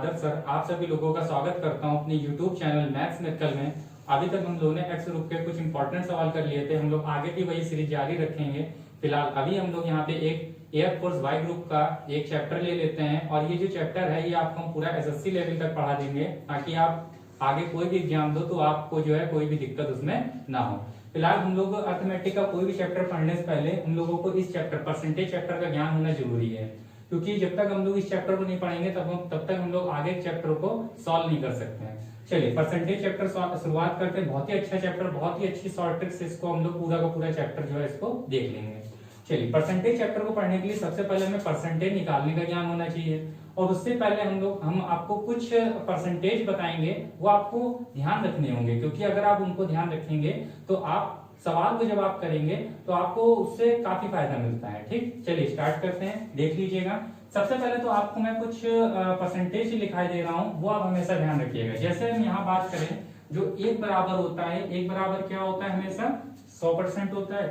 आदर सर, आप सभी लोगों का स्वागत करता हूं अपने YouTube चैनल मैथ्स मित्तल में। अभी तक हम लोगों ने एक्स ग्रुप के कुछ इंपॉर्टेंट सवाल कर लिए थे। हम लोग आगे भी वही सीरीज जारी रखेंगे। फिलहाल अभी हम लोग यहाँ पे एक एयरफोर्स वाई ग्रुप का एक चैप्टर ले लेते हैं और ये जो चैप्टर है ये आपको हम पूरा एसएससी लेवल तक पढ़ा देंगे ताकि आप आगे कोई भी एग्जाम दो तो आपको जो है कोई भी दिक्कत उसमें ना हो। फिलहाल हम लोग अर्थमेटिक का कोई भी चैप्टर पढ़ने से पहले हम लोगों को इस चैप्टर परसेंटेज चैप्टर का ज्ञान होना जरूरी है, क्योंकि जब तक हम लोग इस चैप्टर को नहीं पढ़ेंगे तब तक हम लोग आगे चैप्टर को सॉल्व नहीं कर सकते हैं। चलिए परसेंटेज चैप्टर शुरुआत करते हैं। बहुत ही अच्छा चैप्टर, बहुत ही अच्छी शॉर्ट ट्रिक्स, इसको हम लोग पूरा का पूरा चैप्टर जो है इसको देख लेंगे। चलिए परसेंटेज चैप्टर को पढ़ने के लिए सबसे पहले हमें परसेंटेज निकालने का ज्ञान होना चाहिए और उससे पहले हम आपको कुछ परसेंटेज बताएंगे, वो आपको ध्यान रखने होंगे, क्योंकि अगर आप उनको ध्यान रखेंगे तो आप सवाल को जब आप करेंगे तो आपको उससे काफी फायदा मिलता है। ठीक, चलिए स्टार्ट करते हैं, देख लीजिएगा। सबसे पहले तो आपको मैं कुछ परसेंटेज दिखाई दे रहा हूं, वो आप हमेशा ध्यान रखिएगा। जैसे हम यहाँ बात करें, जो एक बराबर होता है, एक बराबर क्या होता है, हमेशा 100% होता है।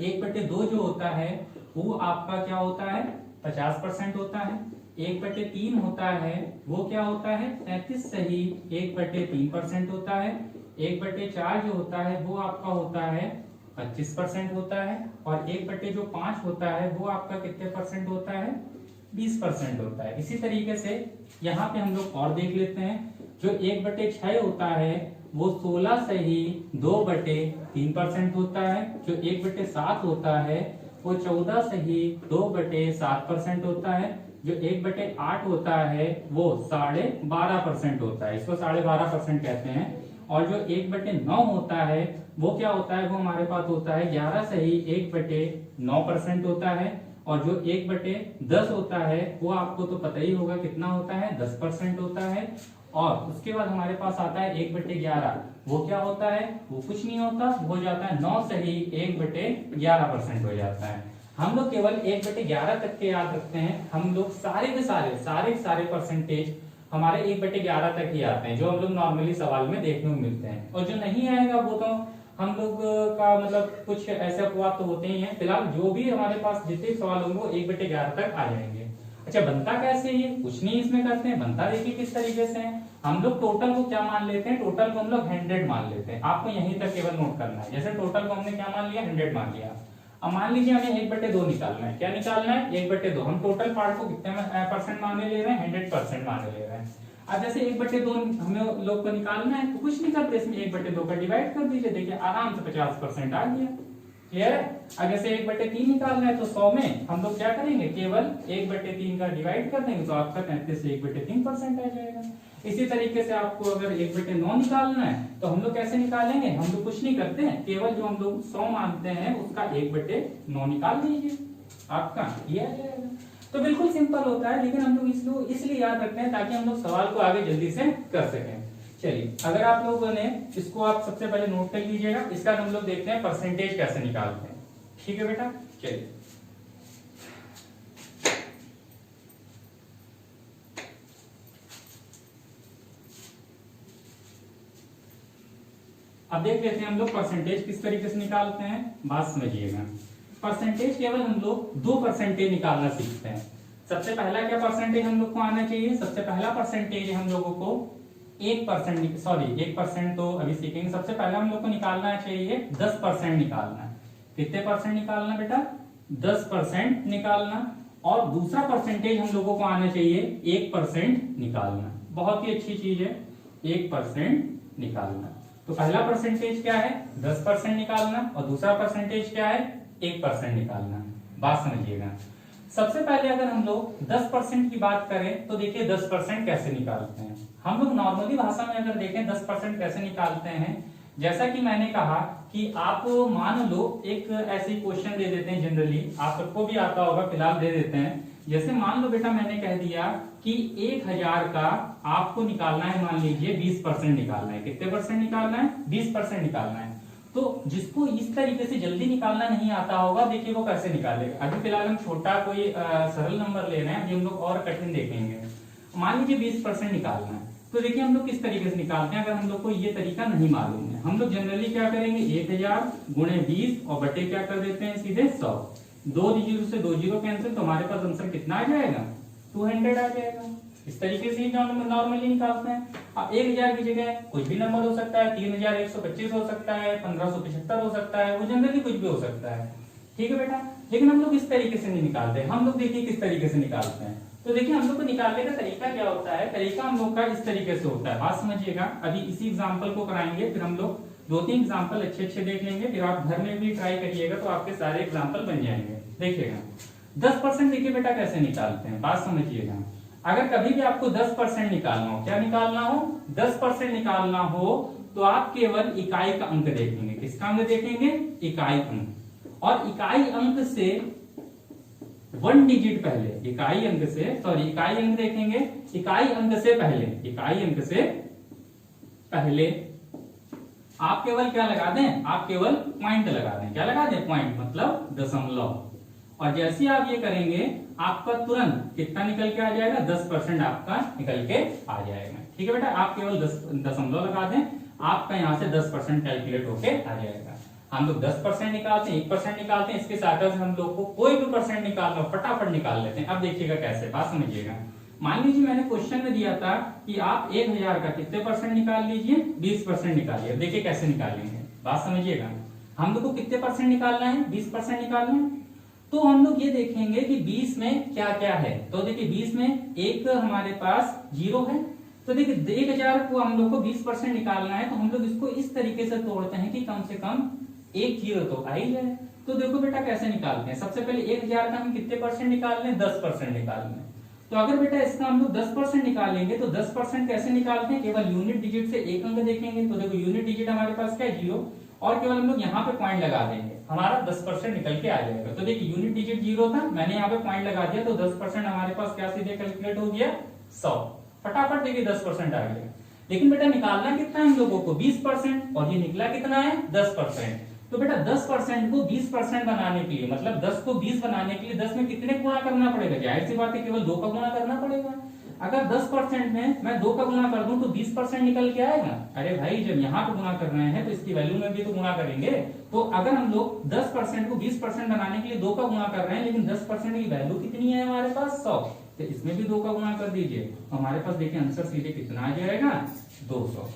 1/2 जो होता है वो आपका क्या होता है, 50% होता है। 1/3 होता है वो क्या होता है, 33 सही 1/3% होता है। 1/4 जो होता है वो आपका होता है 25% होता है और 1/5 होता है वो आपका कितने परसेंट होता है, 20% होता है। इसी तरीके से यहाँ पे हम लोग और देख लेते हैं। जो 1/6 होता है वो 16 सही 2/3% होता है। जो 1/7 होता है वो 14 सही 2/7% होता है। जो 1/8 होता है वो 12.5% होता है, इसको 12.5% कहते हैं। और जो 1/9 होता है वो क्या होता है, वो हमारे पास होता है 11 सही 1/9% होता है। और जो 1/10 होता है वो आपको तो पता ही होगा कितना होता है, 10% होता है। और उसके बाद हमारे पास आता है 1/11, वो क्या होता है, वो कुछ नहीं होता, वो हो जाता है 9 सही 1/11% हो जाता है। हम लोग केवल 1/11 तक के याद रखते हैं। हम लोग सारे के सारे परसेंटेज हमारे 1/11 तक ही आते हैं, जो हम लोग नॉर्मली सवाल में देखने को मिलते हैं। और जो नहीं आएगा वो तो हम लोग का मतलब कुछ ऐसे अपवाद तो होते ही हैं। फिलहाल जो भी हमारे पास जितने सवाल होंगे वो 1/11 तक आ जाएंगे। अच्छा, बनता कैसे ये, कुछ नहीं इसमें करते हैं। बनता देखिए किस तरीके से है। हम लोग टोटल को क्या मान लेते हैं, टोटल को हम लोग 100 मान लेते हैं। आपको यहीं तक केवल नोट करना है। जैसे टोटल को हमने क्या मान लिया, 100 मान लिया। अब मान लीजिए हमें 1/2 निकालना है। क्या निकालना है, 1/2। हम टोटल पार्ट को कितने परसेंट माने ले रहे हैं, 100% माने ले रहे हैं। अब जैसे 1/2 हमें लोग को निकालना है तो कुछ नहीं करते, इसमें 1/2 का डिवाइड कर दीजिए, देखिए आराम से 50% आ गया। क्लियर है। अब जैसे 1/3 निकालना है तो 100 में हम लोग क्या करेंगे, केवल 1/3 का डिवाइड कर देंगे तो आपका 33 से 1/3% आ जाएगा। इसी तरीके से आपको अगर 1/9 निकालना है तो हम लोग कैसे निकालेंगे, हम लोग कुछ नहीं करते हैं, केवल जो हम लोग 100 मानते हैं उसका 1/9 निकाल दीजिए, आपका ये आ जाएगा। तो बिल्कुल सिंपल होता है, लेकिन हम लोग इसलिए याद रखते हैं ताकि हम लोग सवाल को आगे जल्दी से कर सकें। चलिए, अगर आप लोगों ने इसको आप सबसे पहले नोट कर लीजिएगा। इसका हम लोग देखते हैं परसेंटेज कैसे निकालते हैं। ठीक है बेटा, चलिए अब देख लेते हैं हम लोग परसेंटेज किस तरीके से निकालते हैं। बात समझिएगा। परसेंटेज केवल हम लोग 2 परसेंटेज निकालना सीखते हैं। सबसे पहला क्या परसेंटेज हम लोग को आना चाहिए, सबसे पहला परसेंटेज हम लोगों को 1% तो अभी सीखेंगे। सबसे पहले हम लोग को निकालना चाहिए 10% निकालना। कितने परसेंट निकालना बेटा, 10% निकालना। और दूसरा परसेंटेज हम लोगों को आना चाहिए 1% निकालना। बहुत ही अच्छी चीज है, 1% निकालना। तो पहला परसेंटेज क्या है, 10% निकालना, और दूसरा परसेंटेज क्या है, 1% निकालना। बात समझिएगा। सबसे पहले अगर हम लोग 10% की बात करें तो देखिए 10% कैसे निकालते हैं। हम लोग नॉर्मली भाषा में अगर देखें 10% कैसे निकालते हैं, जैसा कि मैंने कहा कि आप मान लो एक ऐसी क्वेश्चन दे देते हैं, जनरली आप सबको भी आता होगा, फिलहाल दे देते हैं। जैसे मान लो बेटा मैंने कह दिया कि 1000 का आपको निकालना है, मान लीजिए 20% निकालना है। कितने परसेंट निकालना है, 20% निकालना है। तो जिसको इस तरीके से जल्दी निकालना नहीं आता होगा, देखिए वो कैसे निकालेगा। अभी फिलहाल हम छोटा कोई सरल नंबर ले रहे हैं, अभी हम लोग और कठिन देखेंगे। मान लीजिए 20% निकालना है, तो देखिए हम लोग किस तरीके से निकालते हैं। अगर हम लोग को ये तरीका नहीं मालूम है, हम लोग जनरली क्या करेंगे, 1000 गुणे 20 और बटे क्या कर देते हैं, सीधे 100। 2 जीरो से 2 जीरो कैंसिल, तो हमारे पास आंसर कितना आ जाएगा, 200 आ जाएगा। इस तरीके से नॉर्मली निकालते हैं। अब 1000 की जगह कुछ भी नंबर हो सकता है, 3125 हो सकता है, 1575 हो सकता है, वो जनरली कुछ भी हो सकता है। ठीक है बेटा, लेकिन हम लोग इस तरीके से नहीं निकालते। हम लोग देखिए किस तरीके से निकालते हैं। तो देखिए हम लोग को निकालने का तरीका क्या होता है, तरीका हम लोग का इस तरीके से होता है, बात समझिएगा। अभी इसी एग्जाम्पल को कराएंगे, फिर हम लोग 2-3 एग्जाम्पल अच्छे देख लेंगे, फिर आप घर में भी ट्राई करिएगा तो आपके सारे एग्जाम्पल बन जाएंगे। देखिएगा 10% देखिए बेटा कैसे निकालते हैं, बात समझिएगा। अगर कभी भी आपको 10% निकालना हो, क्या निकालना हो, 10% निकालना हो, तो आप केवल इकाई का अंक देखेंगे। किसका अंक देखेंगे, इकाई अंक। और इकाई अंक से 1 डिजिट पहले, इकाई अंक से, सॉरी इकाई अंक देखेंगे, इकाई अंक से पहले, इकाई अंक से पहले आप केवल क्या लगा दें, आप केवल पॉइंट लगा दें। क्या लगा दें, पॉइंट, मतलब दशमलव। और जैसे ही आप ये करेंगे आपका तुरंत कितना निकल के आ जाएगा, 10% आपका निकल के आ जाएगा। ठीक है बेटा, आप केवल दशमलव लगा दें, आपका यहाँ से 10% कैलकुलेट होके आ जाएगा। हम लोग 10% निकालते हैं, 1% निकालते हैं, इसके साथ हम लोग को कोई भी परसेंट निकालना हो फटाफट निकाल लेते हैं। अब देखिएगा कैसे, बात समझिएगा। मान लीजिए मैंने क्वेश्चन में दिया था कि आप 1000 का कितने परसेंट निकाल लीजिए, 20% निकालिए। देखिए कैसे निकालेंगे, बात समझिएगा। हम लोग को कितने परसेंट निकालना है, 20% निकालना है। तो हम लोग ये देखेंगे कि 20 में क्या क्या है। तो देखिए 20 में एक हमारे पास 0 है। तो देखिए 1000 को हम लोग को 20% निकालना है, तो हम लोग इसको इस तरीके से तोड़ते हैं कि कम से कम एक 0 तो आ ही जाए। तो देखो बेटा कैसे निकालते हैं। सबसे पहले 1000 का हम कितने परसेंट निकाल लें, 10% निकाल लें। तो अगर बेटा इसका हम लोग 10% निकालेंगे तो 10% कैसे निकालते हैं, केवल यूनिट डिजिट से एक अंक देखेंगे। तो देखो यूनिट डिजिट हमारे पास क्या है, 0, और केवल हम लोग यहाँ पे पॉइंट लगा देंगे, हमारा 10% निकल के आ जाएगा। तो देखिए यूनिट डिजिट 0 था, मैंने यहाँ पे पॉइंट लगा दिया, तो 10% हमारे पास क्या सीधे कैलकुलेट हो गया, 100। फटाफट देखिए 10% आ गया। लेकिन बेटा निकालना कितना है हम लोगों को, 20%, और ये निकला कितना है, 10%। तो बेटा 10% को 20% बनाने के लिए, मतलब 10 को 20 बनाने के लिए 10 में कितने गुणा करना पड़ेगा, जाहिर सी बात है केवल 2 का गुणा करना पड़ेगा। अगर 10% में मैं 2 का गुणा कर दूं तो 20% निकल के आएगा। अरे भाई जब यहाँ पे गुणा कर रहे हैं तो इसकी वैल्यू में भी तो गुणा करेंगे। तो अगर हम लोग 10% को 20% बनाने के लिए 2 का गुणा कर रहे हैं, लेकिन 10% की वैल्यू कितनी है हमारे पास, 100, तो इसमें भी 2 का गुणा कर दीजिए, हमारे पास देखिए आंसर सीधे कितना आ जाएगा, 200।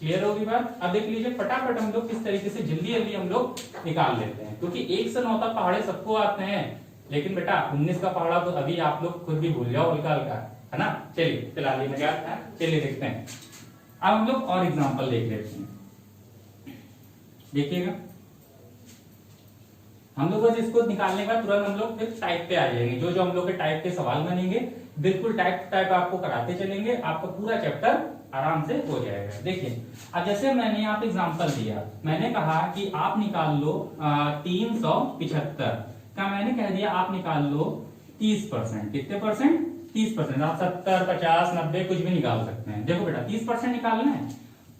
क्लियर होगी बात। अब देख लीजिए फटाफट हम लोग किस तरीके से जल्दी हम लोग निकाल लेते हैं, क्योंकि 1 से 9 तक पहाड़े सबको आते हैं, लेकिन बेटा 19 का पहाड़ा तो अभी आप लोग खुद भी भूल जाओ हल्का हल्का, है ना। चलिए फिलहाल ये मजाक था, चलिए देखते हैं। अब हम लोग और एग्जांपल देख लेते हैं। देखिएगा हम लोग बस इसको निकालने के बाद तुरंत हम लोग फिर टाइप पे आ जाएंगे। जो हम लोग के टाइप के सवाल बनेंगे बिल्कुल टाइप आपको कराते चलेंगे, आपका पूरा चैप्टर आराम से हो जाएगा। देखिए अब जैसे मैंने यहाँ पे एग्जांपल दिया, मैंने कहा कि आप निकाल लो 375 का, मैंने कह दिया आप निकाल लो 30%। कितने परसेंट, 30%। आप 70, 50, 90 कुछ भी निकाल सकते हैं। देखो बेटा 30% निकालना है,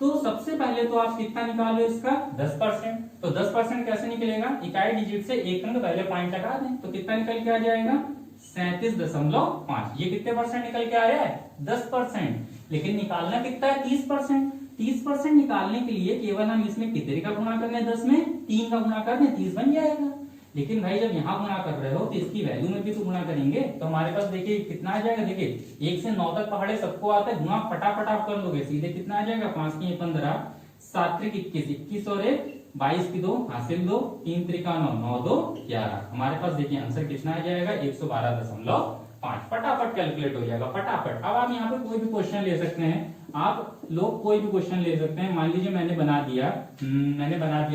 तो सबसे पहले तो आप कितना निकालो इसका, 10%। तो 10% कैसे निकलेगा, इकाई डिजिट से एक अंक पहले पॉइंट लगा दें, तो कितना निकल के आ जाएगा, 37.5। ये कितने परसेंट निकल के आया है, 10%। लेकिन निकालना कितना है, 30%। 30% निकालने के लिए केवल हम इसमें कितने का गुणा कर लें, 10 में 3 का गुणा कर दें, 30 बन जाएगा। लेकिन भाई जब यहाँ गुणा कर रहे हो तो इसकी वैल्यू में भी तो गुणा करेंगे, तो हमारे पास देखिए कितना आ जाएगा। देखिए 1 से 9 तक पहाड़े सबको आता है, गुणा फटाफट आप कर लोगे, सीधे कितना आ जाएगा, 5 की 15, 7 त्रिक 21, 21 और 1 22 की 2 हासिल 2, 3 त्रिका 9, 9 2 11। हमारे पास देखिए आंसर कितना आ जाएगा, 112.5। फटाफट कैलकुलेट हो जाएगा, फटाफट। अब आप यहाँ पे कोई भी क्वेश्चन ले सकते हैं, आप लोग कोई भी क्वेश्चन ले सकते हैं। मान लीजिए मैंने बना दिया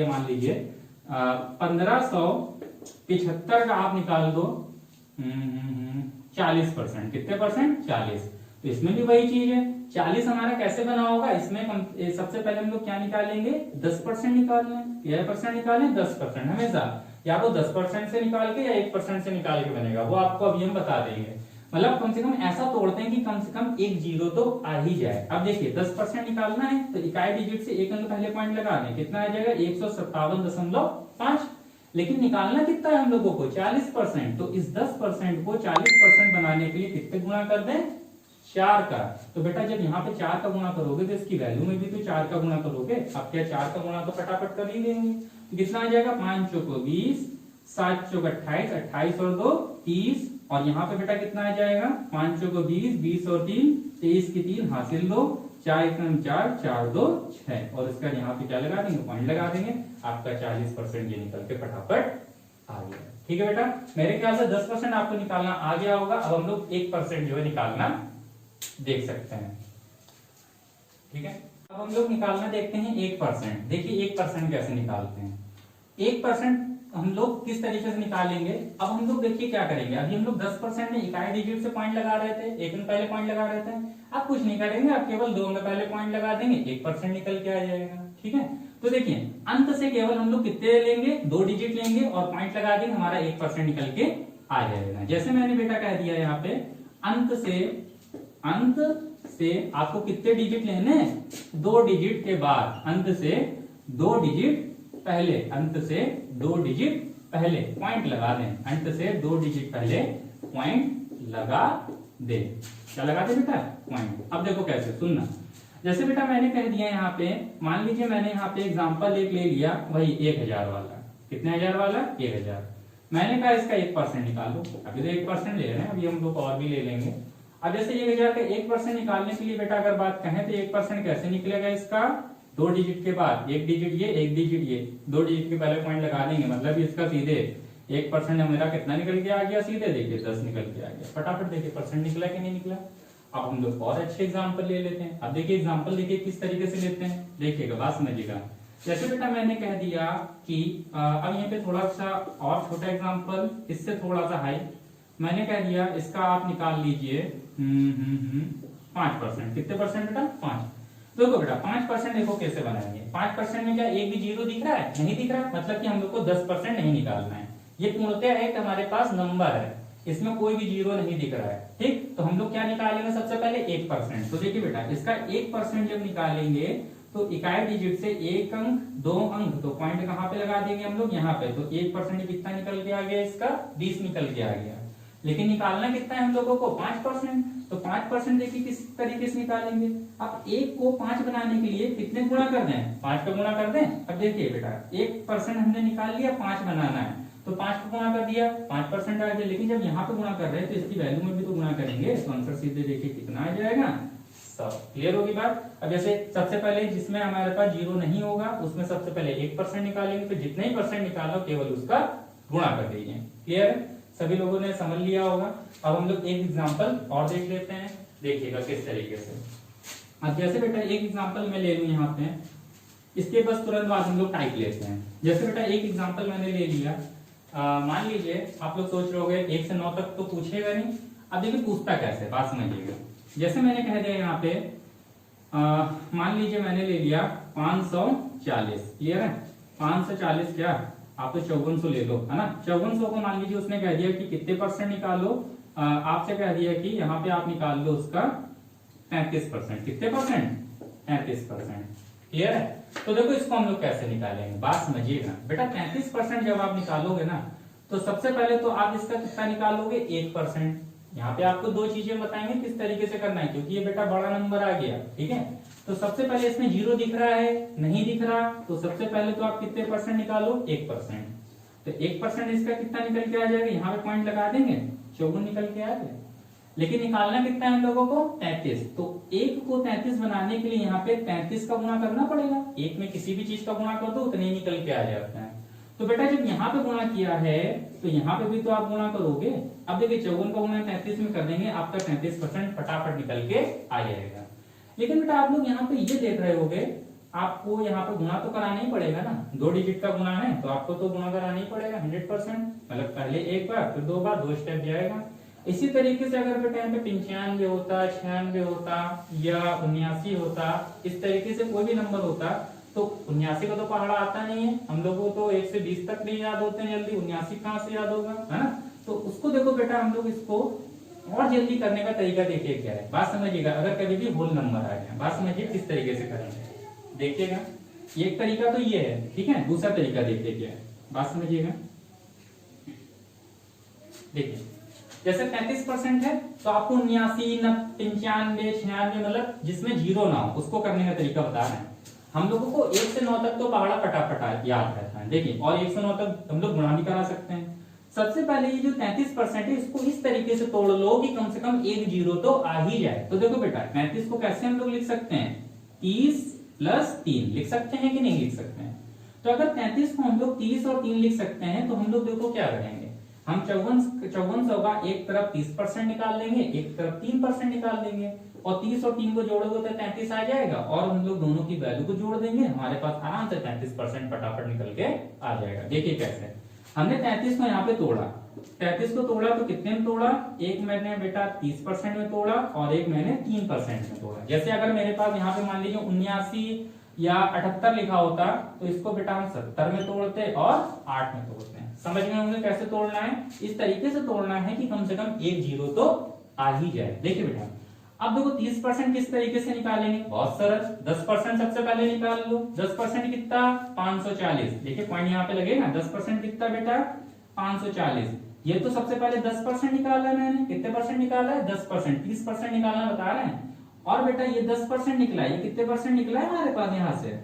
मान लीजिए 1575 का आप निकाल दो 40%। कितने परसेंट, 40। तो इसमें भी वही चीज है, 40 हमारा कैसे बना होगा, इसमें सबसे पहले हम लोग क्या निकालेंगे, 10% निकाल लें, या परसेंट निकालें, 10%। हमेशा या तो 10% से निकाल के या 1% से निकाल के बनेगा, वो आपको अभी हम बता देंगे। मतलब कम से कम ऐसा तोड़ते हैं कि कम से कम एक 0 तो आ ही जाए। अब देखिए 10% निकालना है तो इकाई डिजिट से एक अंक पहले पॉइंट लगा दें, कितना आ जाएगा, 157.5। लेकिन निकालना कितना है हम लोगों को, 40%। तो इस 10% को 40% बनाने के लिए कितने गुणा कर दें, 4 का। तो बेटा जब यहाँ पे 4 का गुणा करोगे तो इसकी वैल्यू में भी तो 4 का गुणा करोगे। अब क्या 4 का गुणा तो फटाफट कर ही देंगे, तो कितना आ जाएगा, 5 चौको 20, 7 चौक 28, 28 और 2 30, और यहाँ पे बेटा कितना आ जाएगा, 5 को 20, 20 और 3 23 की 3 हासिल 2, 4 1 4, 4 2 6 और इसका यहाँ पे क्या लगा देंगे, पॉइंट लगा देंगे। आपका 40% ये निकल के फटाफट आ गया। ठीक है बेटा, मेरे ख्याल से 10% आपको निकालना आ गया होगा। अब हम लोग 1% जो है निकालना देख सकते हैं। ठीक है, अब हम लोग निकालना देखते हैं 1%। देखिए 1% कैसे निकालते हैं। 1% हम लोग किस तरीके से निकालेंगे, अब हम लोग देखिए क्या करेंगे। अभी हम लोग 10% में इकाई डिजिट से पॉइंट लगा रहे थे, एक में पहले पॉइंट लगा रहे थे। अब कुछ नहीं करेंगे, आप केवल 2 में पहले पॉइंट लगा देंगे, 1% निकल के आ जाएगा। ठीक है, तो देखिए अंत से केवल हम लोग कितने लेंगे, 2 डिजिट लेंगे और पॉइंट लगा देंगे, हमारा 1% निकल के आ जाएगा। जैसे मैंने बेटा कह दिया यहाँ पे अंत से आपको कितने डिजिट लेने हैं, 2 डिजिट के बाद, अंत से 2 डिजिट पहले, अंत से 2 डिजिट पहले पॉइंट लगा दें, अंत से 2 डिजिट पहले पॉइंट लगा दे। क्या लगा दे बेटा, पॉइंट। अब देखो कैसे, सुनना। जैसे बेटा मैंने कह दिया यहाँ पे, मान लीजिए मैंने यहाँ पे एग्जांपल एक ले लिया, वही 1000 वाला। कितने हजार वाला, 1000। मैंने कहा इसका 1% निकालो। अभी तो 1% ले रहे हैं, अभी हम लोग और भी ले लेंगे। अब जैसे 1000 का 1% निकालने के लिए बेटा अगर बात कहें तो 1% कैसे निकलेगा इसका, 2 डिजिट के बाद 1 डिजिट ये, 1 डिजिट ये, 2 डिजिट के पहले पॉइंट लगा देंगे, मतलब इसका सीधे 1% मेरा कितना निकल के आ गया, सीधे देखिए 10 निकल के आ गया। फटाफट देखिए परसेंट निकला कि नहीं निकला। अब हम लोग और अच्छे एग्जाम्पल ले लेते हैं। अब देखिए एग्जाम्पल देखिए किस तरीके से लेते हैं, देखिएगा, बात समझिएगा। जैसे बेटा मैंने कह दिया कि अब यहाँ पे थोड़ा सा और छोटा एग्जाम्पल, इससे थोड़ा सा हाई, मैंने कह दिया इसका आप निकाल लीजिए 5%। कितने परसेंट बेटा, 5। देखो बेटा 5% देखो कैसे बनाएंगे। 5% में क्या एक भी जीरो दिख रहा है, नहीं दिख रहा, मतलब कि हम लोग को 10% नहीं निकालना है। ये पूर्णतः है कि हमारे पास नंबर है, इसमें कोई भी जीरो नहीं दिख रहा है। ठीक, तो हम लोग क्या निकालेंगे, सबसे पहले 1%। तो देखिए बेटा इसका 1% जब निकालेंगे तो इकाई डिजिट से 1 अंक 2 अंक, तो पॉइंट कहाँ पे लगा देंगे हम लोग, यहाँ पे। तो 1% कितना निकल के आ गया, इसका 20 निकल के आ गया। लेकिन निकालना कितना है हम लोगों को, 5%। तो 5% देखिए किस तरीके से निकालेंगे। अब 1 को 5 बनाने के लिए कितने गुणा कर दें, 5 का गुणा कर दें। अब देखिए बेटा 1% हमने निकाल लिया, 5 बनाना है, तो 5 को गुणा कर दिया, 5% आ गया। लेकिन जब यहाँ पे गुणा कर रहे हैं तो इसकी वैल्यू में भी तो गुणा करेंगे, तो आंसर सीधे देखिए कितना आ जाएगा, सब। क्लियर होगी बात। अब जैसे सबसे पहले जिसमें हमारे पास जीरो नहीं होगा उसमें सबसे पहले 1% निकालेंगे, तो जितने ही परसेंट निकालो केवल उसका गुणा कर दीजिए। क्लियर है, सभी लोगों ने समझ लिया होगा। अब हम लोग एक एग्जांपल और देख लेते हैं, देखिएगा किस तरीके से। अब जैसे बेटा एक एग्जांपल मैं ले लूं यहाँ पे, इसके बस तुरंत बाद हम लोग टाइप लेते हैं। जैसे बेटा एक एग्जांपल मैंने ले लिया, मान लीजिए आप लोग सोच रहे होंगे 1 से 9 तक तो पूछेगा नहीं। अब देखिए पूछता कैसे, बात समझिएगा। जैसे मैंने कह दिया यहाँ पे मान लीजिए मैंने ले लिया 540। क्लियर है, 540 क्या, आप तो 5400 ले लो, है ना। 5400 को मान लीजिए उसने कह दिया कि कितने परसेंट निकालो, आपसे कह दिया कि यहाँ पे आप निकाल लो उसका 33%। कितने परसेंट, 33%। क्लियर है, तो देखो इसको हम लोग कैसे निकालेंगे, बात समझिएगा। बेटा 33% जब आप निकालोगे ना, तो सबसे पहले तो आप इसका कितना निकालोगे, 1%। यहाँ पे आपको 2 चीजें बताएंगे किस तरीके से करना है, क्योंकि ये बेटा बड़ा नंबर आ गया। ठीक है, तो सबसे पहले इसमें जीरो दिख रहा है, नहीं दिख रहा, तो सबसे पहले तो आप कितने परसेंट निकालो, 1%। तो 1% इसका कितना निकल के आ जाएगा, यहाँ पे पॉइंट लगा देंगे, 54 निकल के आ गया। लेकिन निकालना कितना है हम लोगों को, 33। तो 1 को 33 बनाने के लिए यहाँ पे 33 का गुणा करना पड़ेगा। 1 में किसी भी चीज का गुणा कर दो उतने ही निकल के आ जाता है। तो बेटा जब यहाँ पे गुणा किया है तो यहाँ पे भी तो आप गुणा करोगे। अब देखिए 54 का गुणा 33 में कर देंगे, आपका 33% फटाफट निकल के आ जाएगा। लेकिन बेटा आप लोग यहाँ पे ये देख रहे होगे, आपको यहाँ पे गुणा तो कराना ही पड़ेगा ना, 2 डिजिट का गुणा है तो आपको तो गुणा कराना ही पड़ेगा 100%। मतलब पहले 1 बार फिर 2 बार, 2 स्टेप जाएगा। इसी तरीके से अगर बेटा यहाँ पे 95 होता, 96 होता या 79 होता, इस तरीके से कोई भी नंबर होता, तो 79 का तो पहाड़ा आता नहीं है हम लोगों को, तो 1 से 20 तक नहीं याद होते हैं जल्दी, 79 कहाँ से याद होगा, है ना। तो उसको देखो बेटा हम लोग इसको और जल्दी करने का तरीका देखिए क्या है, बात समझिएगा। अगर कभी भी होल नंबर आ गया, बात समझिए किस तरीके से करेंगे, देखिएगा। एक तरीका तो ये है, ठीक है, दूसरा तरीका देखिए क्या है, बात समझिएगा। देखिए जैसे 33% है तो आपको 79, 95, 96 मतलब जिसमें जीरो ना हो उसको करने का तरीका बता रहे हैं। हम लोगों को 1 से 9 तक तो पहाड़ा फटाफट याद रहता है, देखिए, और 1 से 9 तक हम लोग गुणा भी करा सकते हैं। सबसे पहले ये जो 33% है इसको इस तरीके से तोड़ लो कि कम से कम एक जीरो तो आ ही जाए। तो देखो बेटा 33 को कैसे हम लोग लिख सकते हैं, 30 प्लस 3 लिख सकते हैं कि नहीं लिख सकते हैं। तो अगर 33 को हम लोग 30 और 3 लिख सकते हैं तो हम लोग देखो क्या करेंगे, हम 5400 का एक तरफ 30% निकाल लेंगे, एक तरफ 3% निकाल लेंगे और 30 और 3 को जोड़ोगे तो 33 आ जाएगा और हम लोग दोनों की वैल्यू को जोड़ देंगे, हमारे पास आराम से 33% फटाफट निकल के आ जाएगा। देखिए कैसे, हमने 33 को यहाँ पे तोड़ा, 33 को तोड़ा तो कितने में तोड़ा, एक मैंने बेटा 30% में तोड़ा और एक मैंने 3% में तोड़ा। जैसे अगर मेरे पास यहाँ पे मान लीजिए 79 या 78 लिखा होता तो इसको बेटा हम 70 में तोड़ते और 8 में तोड़ते हैं। समझ में होंगे कैसे तोड़ना है, इस तरीके से तोड़ना है कि कम से कम एक जीरो तो आ ही जाए। देखिए बेटा अब देखो 30% किस तरीके से निकालेंगे, बहुत सरल, 10% सबसे पहले निकाल लो। 10% कितना, 540। देखिए पॉइंट यहाँ पे लगेगा, 10% कितना बेटा 540। ये तो सबसे पहले 10% निकाला है मैंने, कितने परसेंट निकाला है 10%, 30% निकालना बता रहे हैं। और बेटा ये 10% निकला, ये कितने परसेंट निकला है हमारे पास यहाँ से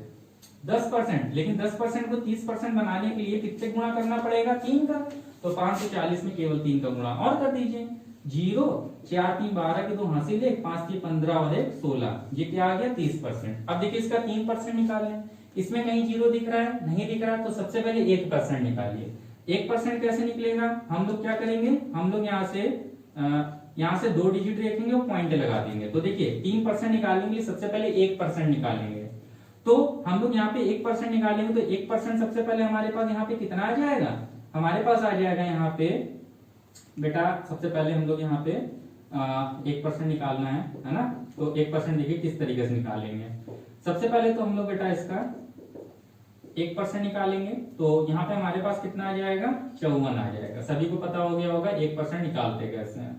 10%, लेकिन 10% को 30% बनाने के लिए कितने गुणा करना पड़ेगा, 3 का। तो 540 में केवल 3 का गुणा और कर दीजिए, 0 4 3 12 के 2 हासिल, 1 5 3 15 और 1 16, ये क्या आ गया 30%। अब देखिए इसका 3% निकाल लें, इसमें कहीं जीरो दिख रहा है, नहीं दिख रहा, तो सबसे पहले 1% निकालिए। 1% कैसे निकलेगा, हम लोग क्या करेंगे, हम लोग यहाँ से 2 डिजिट रखेंगे और पॉइंट लगा देंगे। तो देखिए 3% निकालने के लिए सबसे पहले 1% निकालेंगे, तो हम लोग यहाँ पे 1% निकालेंगे तो 1% सबसे पहले हमारे पास यहाँ पे कितना आ जाएगा, हमारे पास आ जाएगा यहाँ पे बेटा, सबसे पहले हम लोग यहाँ पे 1% निकालना है ना। तो 1% देखिए किस तरीके से निकालेंगे, सबसे पहले तो हम लोग बेटा इसका 1% निकालेंगे तो यहाँ पे हमारे पास कितना आ जाएगा 54 आ जाएगा। सभी को पता हो गया होगा 1% निकालते कैसे हैं,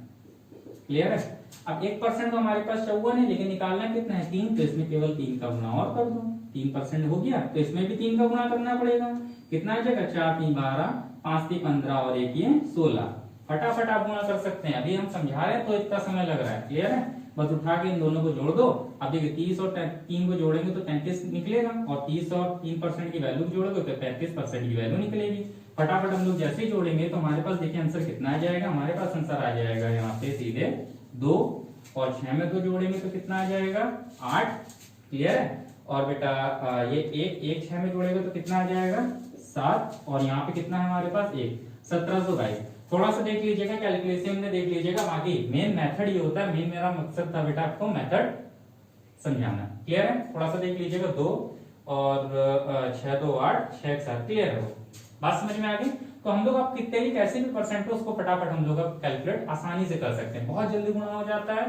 क्लियर है। अब 1% तो हमारे पास 54 है, लेकिन निकालना कितना है 3, तो इसमें केवल 3 का गुणा और कर दो, 3% हो गया तो इसमें भी 3 का गुणा करना पड़ेगा। कितना आ जाएगा 4 3 12, 5 3 15 और 1 ये 16। फटाफट आप गुणा कर सकते हैं, अभी हम समझा रहे हैं तो इतना समय लग रहा है, क्लियर है। बस उठा के इन दोनों को जोड़ दो। अब देखिए 30 और 3 को जोड़ेंगे तो 33 निकलेगा और 30 और 3% की वैल्यू जोड़ोगे तो 35% की वैल्यू निकलेगी। फटाफट हम लोग जैसे ही जोड़ेंगे तो हमारे पास देखिए आंसर कितना आ जाएगा, हमारे पास आंसर आ जाएगा यहाँ पे सीधे 2 और 6 में 2 जोड़ेंगे तो कितना आ जाएगा 8, क्लियर है। और बेटा ये 1 6 में जोड़ेगा तो कितना आ जाएगा 7 और यहाँ पे कितना है हमारे पास 1, 1722। थोड़ा सा देख लीजिएगा, कैलकुलेशन में देख लीजिएगा, बाकी मेन मेथड ये होता है, मेन मेरा मकसद था बेटा आपको मेथड समझाना, क्लियर है। थोड़ा सा देख लीजिएगा 2 और 6 2 8 6 7, क्लियर है, बात समझ में आ गई। तो हम लोग अब कितने भी कैसे भी परसेंट हो उसको फटाफट हम लोग कैलकुलेट आसानी से कर सकते हैं, बहुत जल्दी गुणा हो जाता है,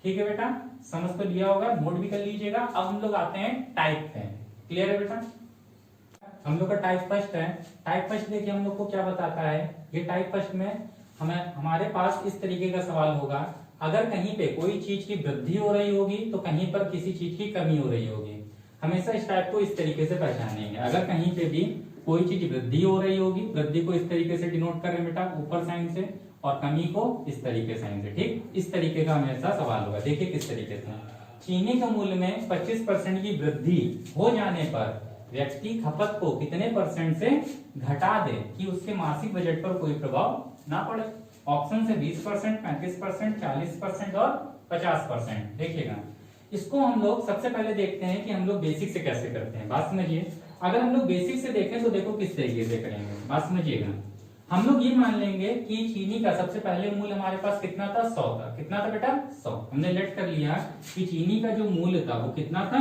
ठीक है बेटा, समझ तो लिया होगा, नोट भी कर लीजिएगा। अब हम लोग आते हैं टाइप पे, क्लियर है बेटा। हम लोग का टाइप फर्स्ट है। टाइप फर्स्ट देखिए हम लोग को क्या बताता है, ये टाइप फर्स्ट में हमारे पास इस तरीके का सवाल होगा, अगर कहीं पे कोई चीज की वृद्धि हो रही होगी तो कहीं पर किसी चीज की कमी हो रही होगी। हमेशा इस टाइप को इस तरीके से पहचानेंगे, अगर कहीं पे भी कोई चीज वृद्धि हो रही होगी, वृद्धि को इस तरीके से डिनोट करें बेटा ऊपर साइन से और कमी को इस तरीके साइन से, ठीक, इस तरीके का हमेशा सवाल होगा। देखिए किस तरीके से, चीनी के मूल्य में 25% की वृद्धि हो जाने पर व्यक्ति खपत को कितने परसेंट से घटा दे कि उसके मासिक बजट पर कोई प्रभाव ना पड़े। ऑप्शन से 20%, 35%, 40% और 50%। देखिएगा इसको हम लोग सबसे पहले देखते हैं कि हम लोग बेसिक से कैसे करते हैं, बात समझिए। अगर हम लोग बेसिक से देखें तो देखो किस तरीके से करेंगे, बात समझिएगा। हम लोग ये मान लेंगे कि चीनी का सबसे पहले मूल्य हमारे पास कितना था 100 था, कितना था बेटा 100। हमने लेट कर लिया कि चीनी का जो मूल्य था वो कितना था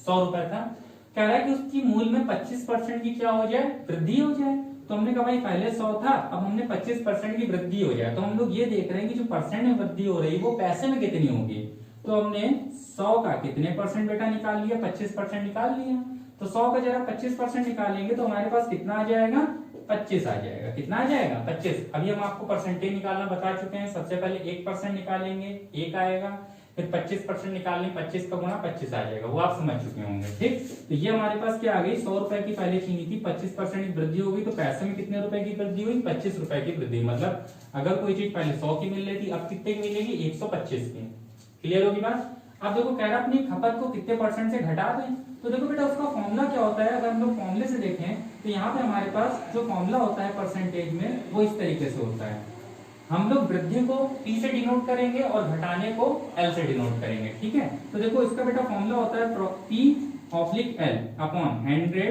100 रुपए था। कह रहा है कि उसकी मूल्य में 25% की क्या हो जाए वृद्धि हो जाए। तो हमने कहा भाई पहले 100 था, अब हमने 25% की वृद्धि हो जाए। तो हम लोग ये देख रहे हैं कि जो परसेंट में वृद्धि हो रही है वो पैसे में कितनी होगी। तो हमने 100 का कितने परसेंट बेटा निकाल लिया, 25% निकाल लिया। तो 100 का जरा 25% निकालेंगे तो हमारे पास कितना आ जाएगा 25 आ जाएगा। कितना आ जाएगा 25। अभी हम आपको परसेंटेज निकालना बता चुके हैं। सबसे पहले 1% निकालेंगे 1 आएगा, फिर 25% निकालेंगे 25 का गुणा 25 आ जाएगा, वो आप समझ चुके होंगे, ठीक। तो ये हमारे पास क्या आ गई 100 रुपए की पहले चीनी थी, 25% की वृद्धि होगी तो पैसे में कितने रुपए की वृद्धि हुई 25 रुपए की वृद्धि। मतलब अगर कोई चीज पहले 100 की मिल रही थी अब कितने की मिलेगी 125 की, क्लियर होगी बात। अब देखो कह रहा अपनी खपत को कितने परसेंट से घटा दें, तो देखो बेटा उसका फॉर्मूला क्या होता है, अगर हम लोग फॉर्मूले से देखें तो यहाँ पे हमारे पास जो फॉर्मूला होता है परसेंटेज में वो इस तरीके से होता है। हम लोग वृद्धि को P से डिनोट करेंगे और घटाने को L से डिनोट करेंगे, ठीक है। तो देखो इसका बेटा फॉर्मूला होता है P/L upon 100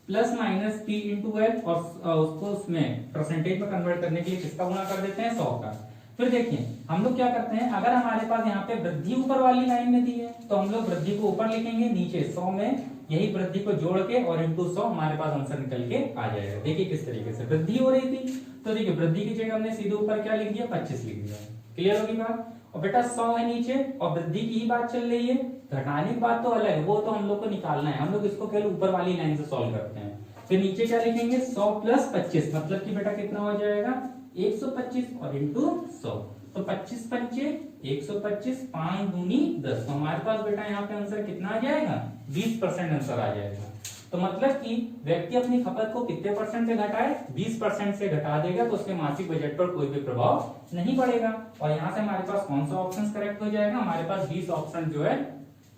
plus minus P into L, और उसको उसमें परसेंटेज में कन्वर्ट करने के लिए किसका गुणा कर देते हैं, 100 का। फिर देखिए हम लोग क्या करते हैं, अगर हमारे पास यहाँ पे वृद्धि ऊपर वाली लाइन में दी है तो हम लोग वृद्धि को ऊपर लिखेंगे, नीचे 100 में यही वृद्धि को जोड़ के और इंटू 100 हमारे पास आंसर निकल के आ जाएगा। देखिए किस तरीके से वृद्धि हो रही थी, तो देखिए वृद्धि की जगह हमने सीधे ऊपर क्या लिख दिया, 25 लिख दिया। क्लियर होगी बात। और बेटा 100 है नीचे और वृद्धि की ही बात चल रही है, घटाने की बात तो अलग है, वो तो हम लोग को निकालना है, हम लोग इसको केवल ऊपर वाली लाइन से सॉल्व करते हैं। फिर नीचे क्या लिखेंगे, 100 प्लस 25, मतलब कि बेटा कितना हो जाएगा 125 और इंटू 100, तो 25 पंचे 125, 5 दूनी 10, तो हमारे पास बेटा यहाँ पे आंसर कितना आ जाएगा, 20% आंसर आ जाएगा। तो मतलब कि व्यक्ति अपनी खपत को कितने परसेंट से घटाए, 20% से घटा देगा तो उसके मासिक बजट पर कोई भी प्रभाव नहीं पड़ेगा। और यहाँ से हमारे पास कौन सा ऑप्शन करेक्ट हो जाएगा, हमारे पास 20 ऑप्शन जो है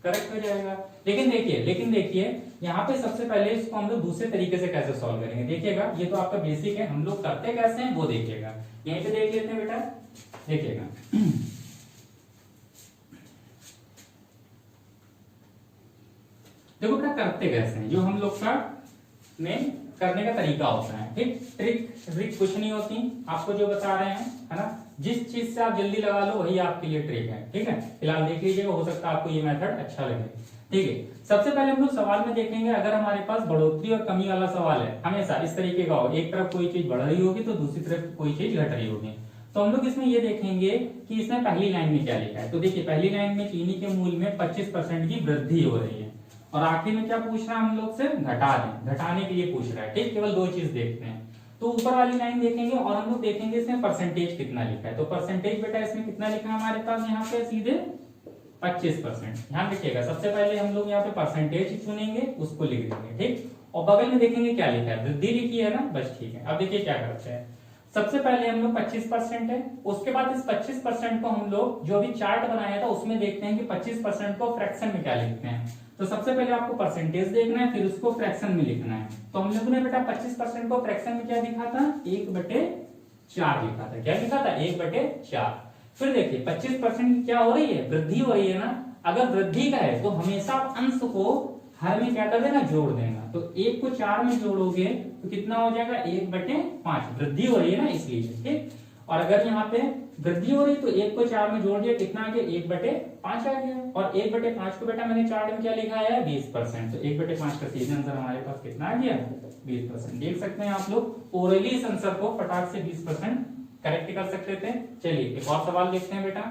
करेक्ट हो जाएगा। लेकिन देखिए यहाँ पे सबसे पहले इसको हम लोग दूसरे तरीके से कैसे सॉल्व करेंगे, देखिएगा ये तो आपका बेसिक है, हम लोग करते कैसे हैं वो देखिएगा। यहीं पे देख लेते हैं बेटा, देखिएगा देखो बेटा करते कैसे हैं, जो हम लोग का में करने का तरीका होता है, ठीक। ट्रिक कुछ नहीं होती, आपको जो बता रहे हैं है ना, जिस चीज से आप जल्दी लगा लो वही आपके लिए ट्रिक है, ठीक है। फिलहाल देख लीजिएगा, हो सकता है आपको ये मेथड अच्छा लगे, ठीक है। सबसे पहले हम लोग सवाल में देखेंगे, अगर हमारे पास बढ़ोतरी और कमी वाला सवाल है, हमेशा इस तरीके का हो, एक तरफ कोई चीज बढ़ रही होगी तो दूसरी तरफ कोई चीज घट रही होगी, तो हम लोग इसमें ये देखेंगे कि इसमें पहली लाइन में क्या लिखा है। तो देखिए पहली लाइन में चीनी के मूल्य में 25% की वृद्धि हो रही है, और आखिर में क्या पूछ रहा है हम लोग से, घटा दें, घटाने के लिए पूछ रहा है, ठीक। केवल दो चीज देखते हैं, तो ऊपर वाली लाइन देखेंगे और हम लोग देखेंगे इसमें परसेंटेज कितना लिखा है। तो परसेंटेज बेटा इसमें कितना लिखा है हमारे पास, यहाँ पे सीधे 25%। ध्यान रखिएगा, सबसे पहले हम लोग यहाँ पे परसेंटेज चुनेंगे, उसको लिख देंगे, ठीक। और बगल में देखेंगे क्या लिखा है, वृद्धि लिखी है ना, बस ठीक है। अब देखिए क्या करते हैं, सबसे पहले हम लोग 25% है, उसके बाद इस 25% को हम लोग जो अभी चार्ट बनाया था उसमें देखते हैं कि 25% को फ्रैक्शन में क्या लिखते हैं। तो सबसे पहले आपको परसेंटेज देखना है, फिर उसको फ्रैक्शन में लिखना है। तो हम लोगों ने बेटा 25% को फ्रैक्शन में क्या लिखा था, 1/4 लिखा था। क्या लिखा था, 1/4। फिर देखिए 25% की क्या हो रही है, वृद्धि हो रही है ना। अगर वृद्धि का है तो हमेशा अंश को हर में क्या कर देना, जोड़ देना। तो 1 को 4 में जोड़ोगे तो कितना हो जाएगा, 1/5, वृद्धि हो रही है ना इसलिए, ठीक। और अगर यहाँ पे वृद्धि हो रही तो 1 को 4 में जोड़ दिया, कितना आ गया, 1/5 आ गया। और 1/5 को बेटा मैंने चार्ट में क्या लिखा है, 20%। तो 1/5 का सीधे आंसर हमारे पास कितना आ गया, 20%। देख सकते हैं आप लोग, ओरली इस आंसर को फटाक से 20% करेक्ट कर सकते थे। चलिए एक और सवाल देखते हैं बेटा।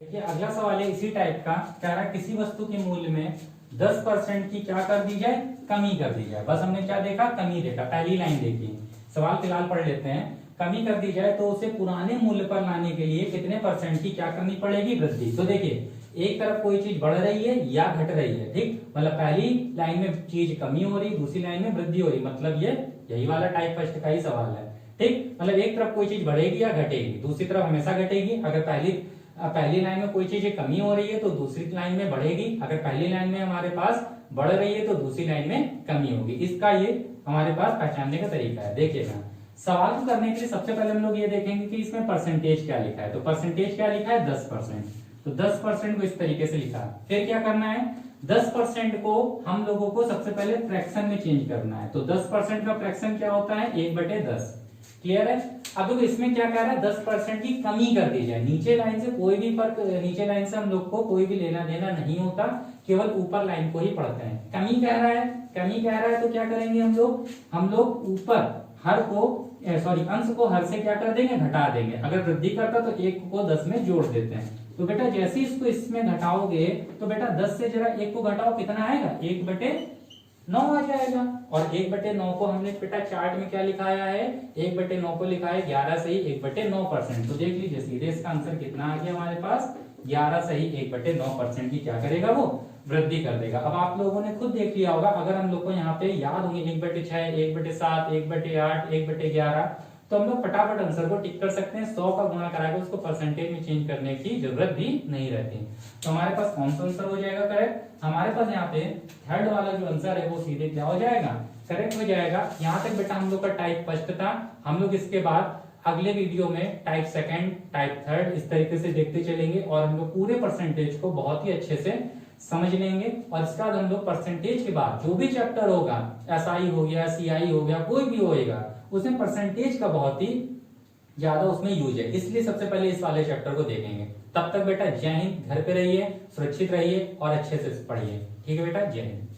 देखिए अगला सवाल है इसी टाइप का, कह रहा है किसी वस्तु के मूल्य में 10% की क्या कर दी जाए, कमी कर दी जाए। बस हमने क्या देखा, कमी देखा, पहली लाइन देखी। सवाल फिलहाल पढ़ लेते हैं। कमी कर दी जाए तो उसे पुराने मूल्य पर लाने के लिए कितने परसेंट की क्या करनी पड़ेगी, वृद्धि। तो देखिए एक तरफ कोई चीज बढ़ रही है या घट रही है, ठीक। मतलब पहली लाइन में चीज कमी हो रही, दूसरी लाइन में वृद्धि हो रही, मतलब ये यही वाला टाइप फर्स्ट का ही सवाल है, ठीक। मतलब एक तरफ कोई चीज बढ़ेगी या घटेगी, दूसरी तरफ हमेशा घटेगी। अगर पहली लाइन में कोई चीज कमी हो रही है तो दूसरी लाइन में बढ़ेगी। अगर पहली लाइन में हमारे पास बढ़ रही है तो दूसरी लाइन में कमी होगी। इसका ये हमारे पास पहचानने का तरीका है। देखिएगा सवाल को करने के लिए सबसे पहले हम लोग ये देखेंगे कि इसमें परसेंटेज क्या लिखा है। तो परसेंटेज क्या लिखा है, 10%। तो 10% को इस तरीके से लिखा। फिर क्या करना है, 10% को हम लोगों को सबसे पहले फ्रैक्शन में चेंज करना है। तो 10% का फ्रैक्शन क्या होता है, 1/10। क्लियर है। अब देखो इसमें क्या कह रहा है, 10% की कमी कर दी जाए। नीचे लाइन से कोई भी फर्क, नीचे लाइन से हम लोग को कोई भी लेना देना नहीं होता, केवल ऊपर लाइन को ही पढ़ते हैं। कमी कह रहा है, कमी कह रहा है तो क्या करेंगे हम लोग ऊपर हर को अंश को हर से क्या कर देंगे, घटा देंगे। अगर वृद्धि करता तो 1 को 10 में जोड़ देते हैं। तो बेटा जैसे इसको इसमें घटाओगे तो बेटा 10 से जरा 1 को घटाओ, कितना आएगा, 1/9 आ जाएगा। और 1/9 को हमने बेटा चार्ट में क्या लिखाया है, 1/9 को लिखा है 11 सही 1/9%। तो देख लीजिए सीधे इसका आंसर कितना आ गया हमारे पास, 11 सही 1/9% की क्या करेगा, वो वृद्धि कर देगा। अब आप लोगों ने खुद देख लिया होगा, अगर हम लोग को यहाँ पे याद होंगे 1/6, 1/7, 1/8, 1/11, तो हम लोग फटाफट आंसर को टिक कर सकते हैं। 100 का गुणा कराकर उसको परसेंटेज में चेंज करने की जरूरत भी नहीं रहती। तो हमारे पास कौन सा आंसर हो जाएगा करेक्ट? हमारे पास यहाँ पे थर्ड वाला जो आंसर है वो सीधे क्या हो जाएगा? करेक्ट हो जाएगा। यहाँ तक बेटा हम लोग का टाइप फर्स्ट था। हम लोग इसके बाद अगले वीडियो में टाइप सेकंड, टाइप थर्ड इस तरीके से देखते चलेंगे और हम लोग पूरे परसेंटेज को बहुत ही अच्छे से समझ लेंगे। और इसके बाद हम लोग परसेंटेज के बाद जो भी चैप्टर होगा, एसआई हो गया, सीआई हो गया, कोई भी होएगा, उसमें परसेंटेज का बहुत ही ज्यादा उसमें यूज है, इसलिए सबसे पहले इस वाले चैप्टर को देखेंगे। तब तक बेटा जय हिंद, घर पे रहिए, सुरक्षित रहिए और अच्छे से पढ़िए। ठीक है बेटा, जय हिंद।